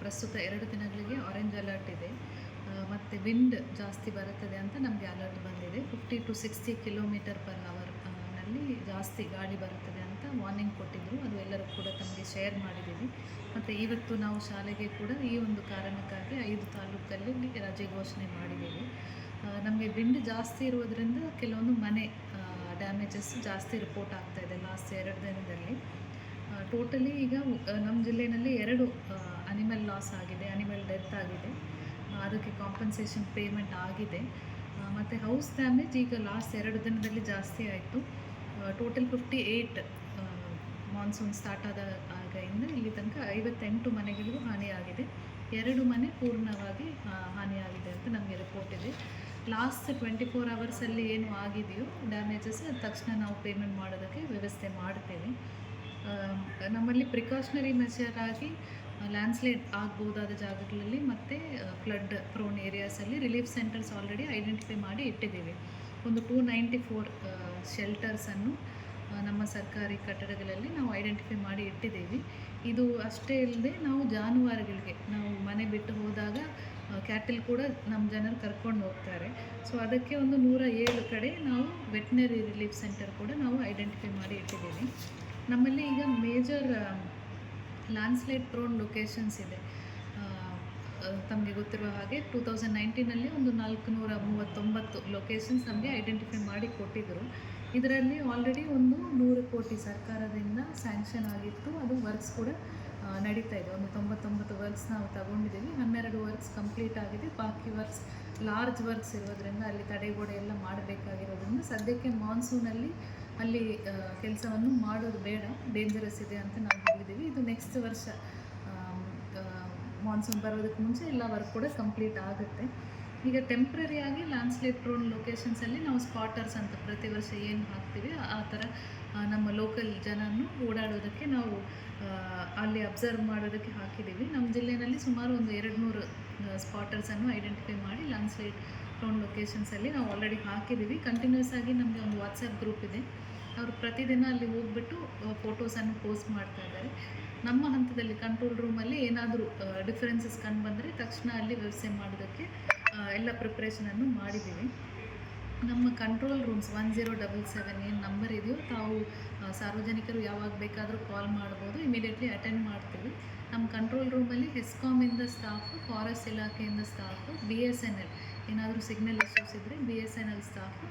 ಪ್ರಸ್ತುತ 2 ದಿನಗಳಿಗೆ orange alert ಇದೆ. ಮತ್ತು ವಿಂಡ್ ಜಾಸ್ತಿ ಬರುತ್ತದೆ ಅಂತ ನಮಗೆ ಅಲರ್ಟ್ ಬಂದಿದೆ. 50 to 60 ಕಿಲೋಮೀಟರ್ ಪರ್ ಅವರ್ ನಲ್ಲಿ ಜಾಸ್ತಿ ಗಾಳಿ ಬರುತ್ತದೆ ಅಂತ ವಾರ್ನಿಂಗ್ ಕೊಟ್ಟಿದ್ದರು. ಅದು ಎಲ್ಲರೂ ಕೂಡ ತಮಗೆ ಶೇರ್ ಮಾಡಿದ್ದೀವಿ. ಮತ್ತು ಇವತ್ತು ನಾವು ಶಾಲೆಗೆ ಕೂಡ ಈ ಒಂದು ಕಾರಣಕ್ಕಾಗಿ 5 ತಾಲೂಕಲ್ಲಿ ರಜೆ ಘೋಷಣೆ ಮಾಡಿದ್ದೀವಿ. ನಮಗೆ ವಿಂಡ್ ಜಾಸ್ತಿ ಇರೋದರಿಂದ ಕೆಲವೊಂದು ಮನೆ ಡ್ಯಾಮೇಜಸ್ ಜಾಸ್ತಿ ರಿಪೋರ್ಟ್ ಆಗ್ತಾಯಿದೆ ಲಾಸ್ಟ್ 2 ದಿನದಲ್ಲಿ. ಟೋಟಲಿ ಈಗ ನಮ್ಮ ಜಿಲ್ಲೆಯಲ್ಲಿ 2 ಅನಿಮಲ್ ಲಾಸ್ ಆಗಿದೆ, ಅನಿಮಲ್ ಡೆತ್ ಆಗಿದೆ. ಅದಕ್ಕೆ ಕಾಂಪನ್ಸೇಷನ್ ಪೇಮೆಂಟ್ ಆಗಿದೆ. ಮತ್ತು ಹೌಸ್ ಡ್ಯಾಮೇಜ್ ಈಗ ಲಾಸ್ಟ್ 2 ದಿನದಲ್ಲಿ ಜಾಸ್ತಿ ಆಯಿತು. ಟೋಟಲ್ 58 ಮಾನ್ಸೂನ್ ಸ್ಟಾರ್ಟ್ ಆಗಿಂದ ಇಲ್ಲಿ ತನಕ 58 ಮನೆಗಳಿಗೂ ಹಾನಿಯಾಗಿದೆ. 2 ಮನೆ ಪೂರ್ಣವಾಗಿ ಹಾನಿಯಾಗಿದೆ ಅಂತ ನಮಗೆ ರಿಪೋರ್ಟ್ ಇದೆ. ಲಾಸ್ಟ್ 24 ಅವರ್ಸಲ್ಲಿ ಏನು ಆಗಿದೆಯೋ ಡ್ಯಾಮೇಜಸ್ ತಕ್ಷಣ ನಾವು ಪೇಮೆಂಟ್ ಮಾಡೋದಕ್ಕೆ ವ್ಯವಸ್ಥೆ ಮಾಡ್ತೇವೆ. ನಮ್ಮಲ್ಲಿ ಪ್ರಿಕಾಷನರಿ ಮೆಷರ್ ಆಗಿ ಲ್ಯಾಂಡ್ಸ್ಲೈಡ್ ಆಗ್ಬೋದಾದ ಜಾಗಗಳಲ್ಲಿ ಮತ್ತು ಫ್ಲಡ್ ಪ್ರೋನ್ ಏರಿಯಾಸಲ್ಲಿ ರಿಲೀಫ್ ಸೆಂಟರ್ಸ್ ಆಲ್ರೆಡಿ ಐಡೆಂಟಿಫೈ ಮಾಡಿ ಇಟ್ಟಿದ್ದೀವಿ. ಒಂದು 294 ಶೆಲ್ಟರ್ಸನ್ನು ನಮ್ಮ ಸರ್ಕಾರಿ ಕಟ್ಟಡಗಳಲ್ಲಿ ನಾವು ಐಡೆಂಟಿಫೈ ಮಾಡಿ ಇಟ್ಟಿದ್ದೀವಿ. ಇದು ಅಷ್ಟೇ ಇಲ್ಲದೆ ನಾವು ಜಾನುವಾರುಗಳಿಗೆ ನಾವು ಮನೆ ಬಿಟ್ಟು ಹೋದಾಗ ಕ್ಯಾಟಲ್ ಕೂಡ ನಮ್ಮ ಜನರು ಕರ್ಕೊಂಡು ಹೋಗ್ತಾರೆ. ಸೊ ಅದಕ್ಕೆ ಒಂದು 107 ಕಡೆ ನಾವು ವೆಟ್ನರಿ ರಿಲೀಫ್ ಸೆಂಟರ್ ಕೂಡ ನಾವು ಐಡೆಂಟಿಫೈ ಮಾಡಿ ಇಟ್ಟಿದ್ದೀವಿ. ನಮ್ಮಲ್ಲಿ ಈಗ ಮೇಜರ್ ಲ್ಯಾಂಡ್ಸ್ಲೈಡ್ ಪ್ರೋನ್ ಲೊಕೇಶನ್ಸ್ ಇದೆ. ತಮಗೆ ಗೊತ್ತಿರುವ ಹಾಗೆ 2019ನಲ್ಲಿ ಒಂದು 439 ಲೊಕೇಶನ್ಸ್ ನಮಗೆ ಐಡೆಂಟಿಫೈ ಮಾಡಿ ಕೊಟ್ಟಿದ್ದರು. ಇದರಲ್ಲಿ ಆಲ್ರೆಡಿ ಒಂದು 100 ಕೋಟಿ ಸರ್ಕಾರದಿಂದ ಸ್ಯಾಂಕ್ಷನ್ ಆಗಿತ್ತು. ಅದು ವರ್ಕ್ಸ್ ಕೂಡ ನಡೀತಾ ಇದೆ. ಒಂದು 99 ವರ್ಕ್ಸ್ ನಾವು ತಗೊಂಡಿದ್ದೀವಿ. 12 ವರ್ಕ್ಸ್ ಕಂಪ್ಲೀಟ್ ಆಗಿದೆ. ಬಾಕಿ ವರ್ಕ್ಸ್ ಲಾರ್ಜ್ ವರ್ಕ್ಸ್ ಇರೋದರಿಂದ ಅಲ್ಲಿ ತಡೆಗೋಡೆ ಎಲ್ಲ ಮಾಡಬೇಕಾಗಿರೋದ್ರಿಂದ ಸದ್ಯಕ್ಕೆ ಮಾನ್ಸೂನಲ್ಲಿ ಅಲ್ಲಿ ಕೆಲಸವನ್ನು ಮಾಡೋದು ಬೇಡ, ಡೇಂಜರಸ್ ಇದೆ ಅಂತ ನಾವು ಹೇಳಿದ್ದೀವಿ. ಇದು ನೆಕ್ಸ್ಟ್ ವರ್ಷ ಮಾನ್ಸೂನ್ ಬರೋದಕ್ಕೆ ಮುಂಚೆ ಎಲ್ಲ ವರ್ಕ್ ಕೂಡ ಕಂಪ್ಲೀಟ್ ಆಗುತ್ತೆ. ಈಗ ಟೆಂಪ್ರರಿಯಾಗಿ ಲ್ಯಾಂಡ್ಸ್ಲೈಡ್ ಪ್ರೋನ್ ಲೊಕೇಶನ್ಸಲ್ಲಿ ನಾವು ಸ್ಪಾಟರ್ಸ್ ಅಂತ ಪ್ರತಿ ವರ್ಷ ಏನು ಹಾಕ್ತೀವಿ ಆ ಥರ ನಮ್ಮ ಲೋಕಲ್ ಜನನ್ನು ಓಡಾಡೋದಕ್ಕೆ ನಾವು ಅಲ್ಲಿ ಅಬ್ಸರ್ವ್ ಮಾಡೋದಕ್ಕೆ ಹಾಕಿದ್ದೀವಿ. ನಮ್ಮ ಜಿಲ್ಲೆಯಲ್ಲಿ ಸುಮಾರು ಒಂದು 200 ಸ್ಪಾಟರ್ಸನ್ನು ಐಡೆಂಟಿಫೈ ಮಾಡಿ ಲ್ಯಾಂಡ್ಸ್ಲೈಡ್ ಪ್ರೋನ್ ಲೊಕೇಶನ್ಸಲ್ಲಿ ನಾವು ಆಲ್ರೆಡಿ ಹಾಕಿದ್ದೀವಿ. ಕಂಟಿನ್ಯೂಸ್ ಆಗಿ ನಮಗೆ ಒಂದು ವಾಟ್ಸಪ್ ಗ್ರೂಪ್ ಇದೆ. ಅವರು ಪ್ರತಿದಿನ ಅಲ್ಲಿ ಹೋಗ್ಬಿಟ್ಟು ಫೋಟೋಸನ್ನು ಪೋಸ್ಟ್ ಮಾಡ್ತಾ ಇದ್ದಾರೆ. ನಮ್ಮ ಹಂತದಲ್ಲಿ ಕಂಟ್ರೋಲ್ ರೂಮಲ್ಲಿ ಏನಾದರೂ ಡಿಫರೆನ್ಸಸ್ ಕಂಡು ಬಂದರೆ ತಕ್ಷಣ ಅಲ್ಲಿ ವ್ಯವಸ್ಥೆ ಮಾಡೋದಕ್ಕೆ ಎಲ್ಲ ಪ್ರಿಪ್ರೇಷನನ್ನು ಮಾಡಿದ್ದೀವಿ. ನಮ್ಮ ಕಂಟ್ರೋಲ್ ರೂಮ್ಸ್ 1077 ಏನು ನಂಬರ್ ಇದೆಯೋ ತಾವು ಸಾರ್ವಜನಿಕರು ಯಾವಾಗ ಬೇಕಾದರೂ ಕಾಲ್ ಮಾಡ್ಬೋದು, ಇಮಿಡಿಯೇಟ್ಲಿ ಅಟೆಂಡ್ ಮಾಡ್ತೀವಿ. ನಮ್ಮ ಕಂಟ್ರೋಲ್ ರೂಮಲ್ಲಿ ಹೆಸ್ಕಾಮಿಂದ ಸ್ಟಾಫು, ಫಾರೆಸ್ಟ್ ಇಲಾಖೆಯಿಂದ ಸ್ಟಾಫು, BSNL ಏನಾದರೂ ಸಿಗ್ನಲ್ ಇಶ್ಯೂಸ್ ಇದ್ದರೆ BSNL ಸ್ಟಾಫು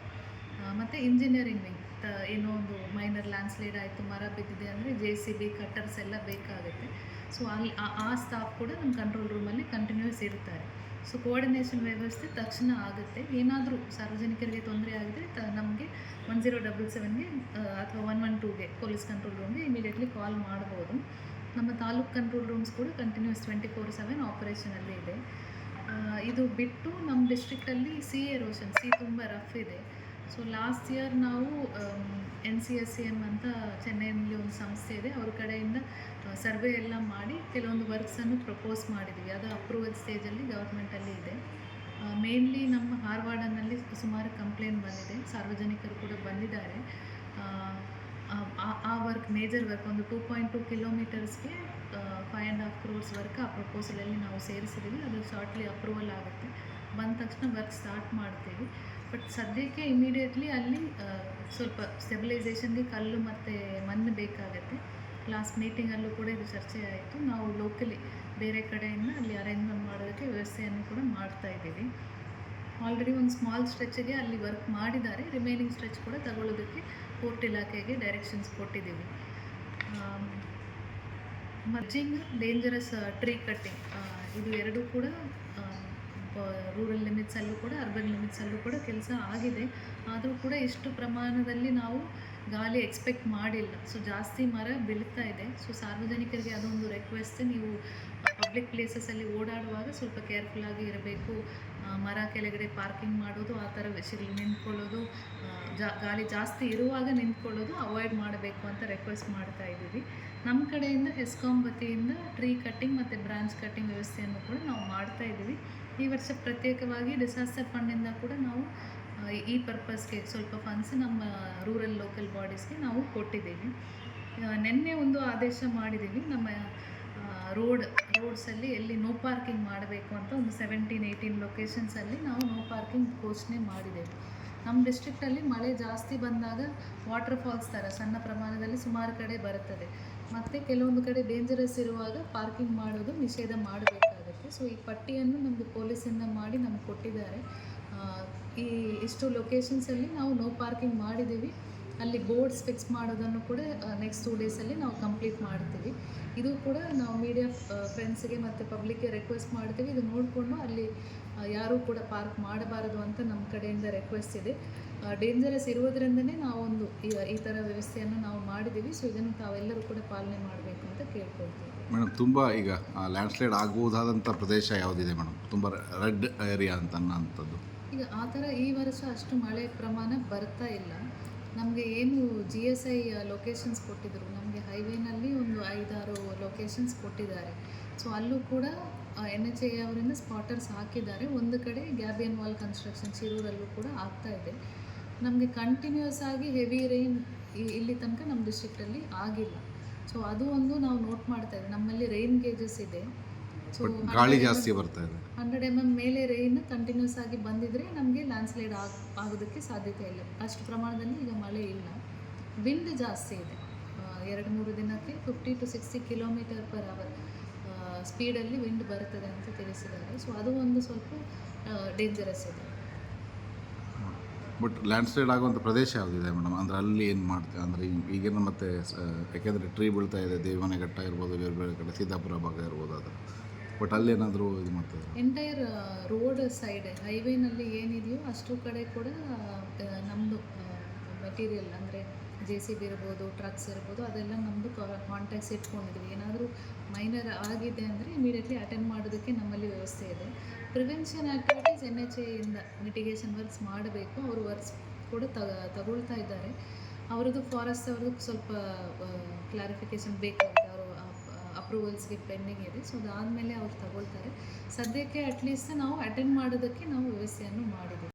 ಮತ್ತು ಇಂಜಿನಿಯರಿಂಗ್ ವಿಂಗ್ ಏನೋ ಒಂದು ಮೈನರ್ ಲ್ಯಾಂಡ್ಸ್ಲೈಡ್ ಆಯಿತು, ಮರ ಬಿದ್ದಿದೆ ಅಂದರೆ JCB ಕಟ್ಟರ್ಸ್ ಎಲ್ಲ ಬೇಕಾಗುತ್ತೆ. ಸೊ ಅಲ್ಲಿ ಆ ಸ್ಟಾಫ್ ಕೂಡ ನಮ್ಮ ಕಂಟ್ರೋಲ್ ರೂಮಲ್ಲಿ ಕಂಟಿನ್ಯೂಸ್ ಇರ್ತಾರೆ. ಸೊ ಕೋಆರ್ಡಿನೇಷನ್ ವ್ಯವಸ್ಥೆ ತಕ್ಷಣ ಆಗುತ್ತೆ. ಏನಾದರೂ ಸಾರ್ವಜನಿಕರಿಗೆ ತೊಂದರೆ ಆಗಿದರೆ ನಮಗೆ 1077ಗೆ ಅಥವಾ 112ಗೆ ಪೊಲೀಸ್ ಕಂಟ್ರೋಲ್ ರೂಮ್ಗೆ ಇಮಿಡಿಯೇಟ್ಲಿ ಕಾಲ್ ಮಾಡ್ಬೋದು. ನಮ್ಮ ತಾಲೂಕು ಕಂಟ್ರೋಲ್ ರೂಮ್ಸ್ ಕೂಡ ಕಂಟಿನ್ಯೂಸ್ 24/7 ಆಪರೇಷನಲ್ಲಿ ಇದೆ. ಇದು ಬಿಟ್ಟು ನಮ್ಮ ಡಿಸ್ಟ್ರಿಕ್ಟಲ್ಲಿ ಸಿ ಎರೋಷನ್ ತುಂಬ ರಫ್ ಇದೆ. ಸೊ ಲಾಸ್ಟ್ ಇಯರ್ ನಾವು NCSCM ಅಂತ ಚೆನ್ನೈನಲ್ಲಿ ಒಂದು ಸಂಸ್ಥೆ ಇದೆ, ಅವ್ರ ಕಡೆಯಿಂದ ಸರ್ವೆ ಎಲ್ಲ ಮಾಡಿ ಕೆಲವೊಂದು ವರ್ಕ್ಸನ್ನು ಪ್ರಪೋಸ್ ಮಾಡಿದ್ದೀವಿ. ಅದು ಅಪ್ರೂವಲ್ ಸ್ಟೇಜಲ್ಲಿ ಗೌರ್ಮೆಂಟಲ್ಲಿ ಇದೆ. ಮೇನ್ಲಿ ನಮ್ಮ ಹಾರವಾಡನಲ್ಲಿ ಸುಮಾರು ಕಂಪ್ಲೇಂಟ್ ಬಂದಿದೆ, ಸಾರ್ವಜನಿಕರು ಕೂಡ ಬಂದಿದ್ದಾರೆ. ಆ ವರ್ಕ್ ಮೇಜರ್ ವರ್ಕ್ ಒಂದು 2.2 ಕಿಲೋಮೀಟರ್ಸ್ಗೆ 5.5 crores ವರ್ಕ್ ಆ ಪ್ರಪೋಸಲಲ್ಲಿ ನಾವು ಸೇರಿಸಿದ್ದೀವಿ. ಅದು ಶಾರ್ಟ್ಲಿ ಅಪ್ರೂವಲ್ ಆಗುತ್ತೆ. ಬಂದ ತಕ್ಷಣ ವರ್ಕ್ ಸ್ಟಾರ್ಟ್ ಮಾಡ್ತೀವಿ. ಬಟ್ ಸದ್ಯಕ್ಕೆ ಇಮಿಡಿಯೇಟ್ಲಿ ಅಲ್ಲಿ ಸ್ವಲ್ಪ ಸ್ಟೆಬಿಲೈಸೇಷನ್ಗೆ ಕಲ್ಲು ಮತ್ತು ಮಣ್ಣು ಬೇಕಾಗುತ್ತೆ. ಲಾಸ್ಟ್ ಮೀಟಿಂಗಲ್ಲೂ ಕೂಡ ಇದು ಚರ್ಚೆ ಆಯಿತು. ನಾವು ಲೋಕಲಿ ಬೇರೆ ಕಡೆಯಿಂದ ಅಲ್ಲಿ ಅರೇಂಜ್ಮೆಂಟ್ ಮಾಡೋದಕ್ಕೆ ವ್ಯವಸ್ಥೆಯನ್ನು ಕೂಡ ಮಾಡ್ತಾ ಇದ್ದೀವಿ. ಆಲ್ರೆಡಿ ಒಂದು ಸ್ಮಾಲ್ ಸ್ಟ್ರೆಚ್ಗೆ ಅಲ್ಲಿ ವರ್ಕ್ ಮಾಡಿದ್ದಾರೆ. ರಿಮೈನಿಂಗ್ ಸ್ಟ್ರೆಚ್ ಕೂಡ ತಗೊಳ್ಳೋದಕ್ಕೆ ಪೋರ್ಟ್ ಇಲಾಖೆಗೆ ಡೈರೆಕ್ಷನ್ಸ್ ಕೊಟ್ಟಿದ್ದೀವಿ. ಮರ್ಜಿಂಗ್, ಡೇಂಜರಸ್ ಟ್ರೀ ಕಟ್ಟಿಂಗ್ ಇದು ಎರಡೂ ಕೂಡ ರೂರಲ್ ಲಿಮಿಟ್ಸಲ್ಲೂ ಕೂಡ ಅರ್ಬನ್ ಲಿಮಿಟ್ಸಲ್ಲೂ ಕೂಡ ಕೆಲಸ ಆಗಿದೆ. ಆದರೂ ಕೂಡ ಇಷ್ಟು ಪ್ರಮಾಣದಲ್ಲಿ ನಾವು ಗಾಳಿ ಎಕ್ಸ್ಪೆಕ್ಟ್ ಮಾಡಿಲ್ಲ. ಸೊ ಜಾಸ್ತಿ ಮರ ಬೀಳ್ತಾ ಇದೆ. ಸೊ ಸಾರ್ವಜನಿಕರಿಗೆ ಅದೊಂದು ರಿಕ್ವೆಸ್ಟ್, ನೀವು ಪಬ್ಲಿಕ್ ಪ್ಲೇಸಸಲ್ಲಿ ಓಡಾಡುವಾಗ ಸ್ವಲ್ಪ ಕೇರ್ಫುಲ್ಲಾಗಿ ಇರಬೇಕು. ಮರ ಕೆಳಗಡೆ ಪಾರ್ಕಿಂಗ್ ಮಾಡೋದು, ಆ ಥರ ವಿಷಯಗಳು ನಿಂತ್ಕೊಳ್ಳೋದು, ಗಾಳಿ ಜಾಸ್ತಿ ಇರುವಾಗ ನಿಂತ್ಕೊಳ್ಳೋದು ಅವಾಯ್ಡ್ ಮಾಡಬೇಕು ಅಂತ ರಿಕ್ವೆಸ್ಟ್ ಮಾಡ್ತಾ ಇದ್ದೀವಿ. ನಮ್ಮ ಕಡೆಯಿಂದ ಹೆಸ್ಕಾಂ ವತಿಯಿಂದ ಟ್ರೀ ಕಟ್ಟಿಂಗ್ ಮತ್ತು ಬ್ರಾಂಚ್ ಕಟ್ಟಿಂಗ್ ವ್ಯವಸ್ಥೆಯನ್ನು ಕೂಡ ನಾವು ಮಾಡ್ತಾ ಇದ್ದೀವಿ. ಈ ವರ್ಷ ಪ್ರತ್ಯೇಕವಾಗಿ ಡಿಸಾಸ್ಟರ್ ಫಂಡಿಂದ ಕೂಡ ನಾವು ಈ ಪರ್ಪಸ್ಗೆ ಸ್ವಲ್ಪ ಫಂಡ್ಸ್ ನಮ್ಮ ರೂರಲ್ ಲೋಕಲ್ ಬಾಡೀಸ್ಗೆ ನಾವು ಕೊಟ್ಟಿದ್ದೀವಿ. ನಿನ್ನೆ ಒಂದು ಆದೇಶ ಮಾಡಿದ್ದೀವಿ. ನಮ್ಮ ರೋಡ್ಸಲ್ಲಿ ಎಲ್ಲಿ ನೋ ಪಾರ್ಕಿಂಗ್ ಮಾಡಬೇಕು ಅಂತ ಒಂದು 17-18 ಲೊಕೇಶನ್ಸಲ್ಲಿ ನಾವು ನೋ ಪಾರ್ಕಿಂಗ್ ಘೋಷಣೆ ಮಾಡಿದ್ದೇವೆ. ನಮ್ಮ ಡಿಸ್ಟ್ರಿಕ್ಟಲ್ಲಿ ಮಳೆ ಜಾಸ್ತಿ ಬಂದಾಗ ವಾಟರ್ ಫಾಲ್ಸ್ ಥರ ಸಣ್ಣ ಪ್ರಮಾಣದಲ್ಲಿ ಸುಮಾರು ಕಡೆ ಬರುತ್ತದೆ. ಮತ್ತು ಕೆಲವೊಂದು ಕಡೆ ಡೇಂಜರಸ್ ಇರುವಾಗ ಪಾರ್ಕಿಂಗ್ ಮಾಡೋದು ನಿಷೇಧ ಮಾಡಬೇಕಾಗುತ್ತೆ. ಸೊ ಈ ಪಟ್ಟಿಯನ್ನು ನಮ್ಮದು ಪೊಲೀಸಿಂದ ಮಾಡಿ ನಮ್ಗೆ ಕೊಟ್ಟಿದ್ದಾರೆ. ಇಷ್ಟು ಲೊಕೇಶನ್ಸಲ್ಲಿ ನಾವು ನೋ ಪಾರ್ಕಿಂಗ್ ಮಾಡಿದ್ದೀವಿ. ಅಲ್ಲಿ ಬೋರ್ಡ್ಸ್ ಫಿಕ್ಸ್ ಮಾಡೋದನ್ನು ಕೂಡ ನೆಕ್ಸ್ಟ್ 2 ಡೇಸಲ್ಲಿ ನಾವು ಕಂಪ್ಲೀಟ್ ಮಾಡ್ತೀವಿ. ಇದು ಕೂಡ ನಾವು ಮೀಡಿಯಾ ಫ್ರೆಂಡ್ಸಿಗೆ ಮತ್ತು ಪಬ್ಲಿಕ್ಗೆ ರಿಕ್ವೆಸ್ಟ್ ಮಾಡ್ತೀವಿ. ಇದು ನೋಡಿಕೊಂಡು ಅಲ್ಲಿ ಯಾರೂ ಕೂಡ ಪಾರ್ಕ್ ಮಾಡಬಾರದು ಅಂತ ನಮ್ಮ ಕಡೆಯಿಂದ ರಿಕ್ವೆಸ್ಟ್ ಇದೆ. ಡೇಂಜರಸ್ ಇರುವುದರಿಂದನೇ ನಾವೊಂದು ಈ ಥರ ವ್ಯವಸ್ಥೆಯನ್ನು ನಾವು ಮಾಡಿದ್ದೀವಿ. ಸೊ ಇದನ್ನು ತಾವೆಲ್ಲರೂ ಕೂಡ ಪಾಲನೆ ಮಾಡಬೇಕು ಅಂತ ಕೇಳ್ಕೊಳ್ತೀವಿ. ಮೇಡಮ್, ತುಂಬ ಈಗ ಲ್ಯಾಂಡ್ಸ್ಲೈಡ್ ಆಗುವುದಾದಂಥ ಪ್ರದೇಶ ಯಾವುದಿದೆ ಮೇಡಮ್? ತುಂಬ ರೆಡ್ ಏರಿಯಾ ಅಂತ ಅನ್ನೋಂಥದ್ದು. ಈಗ ಆ ಥರ ಈ ವರ್ಷ ಅಷ್ಟು ಮಳೆ ಪ್ರಮಾಣ ಬರ್ತಾ ಇಲ್ಲ. ನಮಗೆ ಏನು GSI ಲೊಕೇಶನ್ಸ್ ಕೊಟ್ಟಿದ್ದರು, ನಮಗೆ ಹೈವೇನಲ್ಲಿ ಒಂದು 5-6 ಲೊಕೇಶನ್ಸ್ ಕೊಟ್ಟಿದ್ದಾರೆ. ಸೊ ಅಲ್ಲೂ ಕೂಡ NHAI ಅವರಿಂದ ಸ್ಪಾಟರ್ಸ್ ಹಾಕಿದ್ದಾರೆ. ಒಂದು ಕಡೆ ಗ್ಯಾಬಿಯನ್ ವಾಲ್ ಕನ್ಸ್ಟ್ರಕ್ಷನ್ ಶಿರೂರಲ್ಲೂ ಕೂಡ ಆಗ್ತಾ ಇದೆ. ನಮಗೆ ಕಂಟಿನ್ಯೂಸ್ ಆಗಿ ಹೆವಿ ರೈನ್ ಇಲ್ಲಿ ತನಕ ನಮ್ಮ ಡಿಸ್ಟ್ರಿಕ್ಟಲ್ಲಿ ಆಗಿಲ್ಲ. ಸೊ ಅದು ಒಂದು ನಾವು ನೋಟ್ ಮಾಡ್ತಾ ಇದ್ದೀವಿ. ನಮ್ಮಲ್ಲಿ ರೈನ್ ಗೇಜಸ್ ಇದೆ. ಸೊ ಗಾಳಿ ಜಾಸ್ತಿ ಬರ್ತಾ ಇದೆ. 100 mm ಮೇಲೆ ರೈನ್ ಕಂಟಿನ್ಯೂಸ್ ಆಗಿ ಬಂದಿದ್ರೆ ನಮಗೆ ಲ್ಯಾಂಡ್ಸ್ಲೈಡ್ ಆಗೋದಕ್ಕೆ ಸಾಧ್ಯತೆ ಇಲ್ಲ. ಅಷ್ಟು ಪ್ರಮಾಣದಲ್ಲಿ ಈಗ ಮಳೆ ಇಲ್ಲ. ವಿಂಡ್ ಜಾಸ್ತಿ ಇದೆ. 2-3 ದಿನಕ್ಕೆ 50 to 60 km/h ಸ್ಪೀಡಲ್ಲಿ ವಿಂಡ್ ಬರ್ತದೆ ಅಂತ ತಿಳಿಸಿದ್ದಾರೆ. ಸೊ ಅದು ಒಂದು ಸ್ವಲ್ಪ ಡೇಂಜರಸ್ ಇದೆ. ಬಟ್ ಲ್ಯಾಂಡ್ಸ್ಲೈಡ್ ಆಗುವಂಥ ಪ್ರದೇಶ ಯಾವುದಿದೆ ಮೇಡಮ್? ಅಂದರೆ ಅಲ್ಲಿ ಏನು ಮಾಡ್ತೀವಿ ಅಂದರೆ ಈಗಿನ ಮತ್ತೆ ಯಾಕೆಂದರೆ ಟ್ರೀ ಬೀಳ್ತಾ ಇದೆ, ದೇವನಘಟ್ಟ ಇರ್ಬೋದು, ಬೇರೆ ಬೇರೆ ಕಡೆ ಸೀತಾಪುರ ಭಾಗ ಇರ್ಬೋದು. ಅದು ಬಟ್ ಅಲ್ಲಿ ಏನಾದರೂ ಇದು ಮಾಡ್ತಾರೆ? ಎಂಟೈರ್ ರೋಡ್ ಸೈಡ್ ಹೈವೇನಲ್ಲಿ ಏನಿದೆಯೋ ಅಷ್ಟು ಕಡೆ ಕೂಡ ನಮ್ಮದು ಮೆಟೀರಿಯಲ್ ಅಂದರೆ JCB ಇರ್ಬೋದು, ಟ್ರಕ್ಸ್ ಇರ್ಬೋದು, ಅದೆಲ್ಲ ನಮ್ಮದು ಕಾಂಟ್ಯಾಕ್ಟ್ಸ್ ಇಟ್ಕೊಂಡಿದ್ವಿ. ಏನಾದರೂ ಮೈನರ್ ಆಗಿದೆ ಅಂದರೆ ಇಮಿಡಿಯೇಟ್ಲಿ ಅಟೆಂಡ್ ಮಾಡೋದಕ್ಕೆ ನಮ್ಮಲ್ಲಿ ವ್ಯವಸ್ಥೆ ಇದೆ. ಪ್ರಿವೆನ್ಷನ್ ಆ್ಯಕ್ಟಿವಿಟೀಸ್ NHAI ಇಂದ ಮಿಟಿಗೇಷನ್ ವರ್ಕ್ಸ್ ಮಾಡಬೇಕು. ಅವರು ವರ್ಕ್ಸ್ ಕೂಡ ತಗೊಳ್ತಾ ಇದ್ದಾರೆ. ಅವ್ರದ್ದು ಫಾರೆಸ್ಟ್ ಅವ್ರದ್ದು ಸ್ವಲ್ಪ ಕ್ಲಾರಿಫಿಕೇಷನ್ ಬೇಕಾಗಿದೆ. ಅವರು ಅಪ್ರೂವಲ್ಸ್ಗೆ ಪೆಂಡಿಂಗ್ ಇದೆ. ಸೊ ಅದಾದಮೇಲೆ ಅವ್ರು ತಗೊಳ್ತಾರೆ. ಸದ್ಯಕ್ಕೆ ಅಟ್ಲೀಸ್ಟ್ ನಾವು ಅಟೆಂಡ್ ಮಾಡೋದಕ್ಕೆ ನಾವು ವ್ಯವಸ್ಥೆಯನ್ನು ಮಾಡಿದ್ದೀವಿ.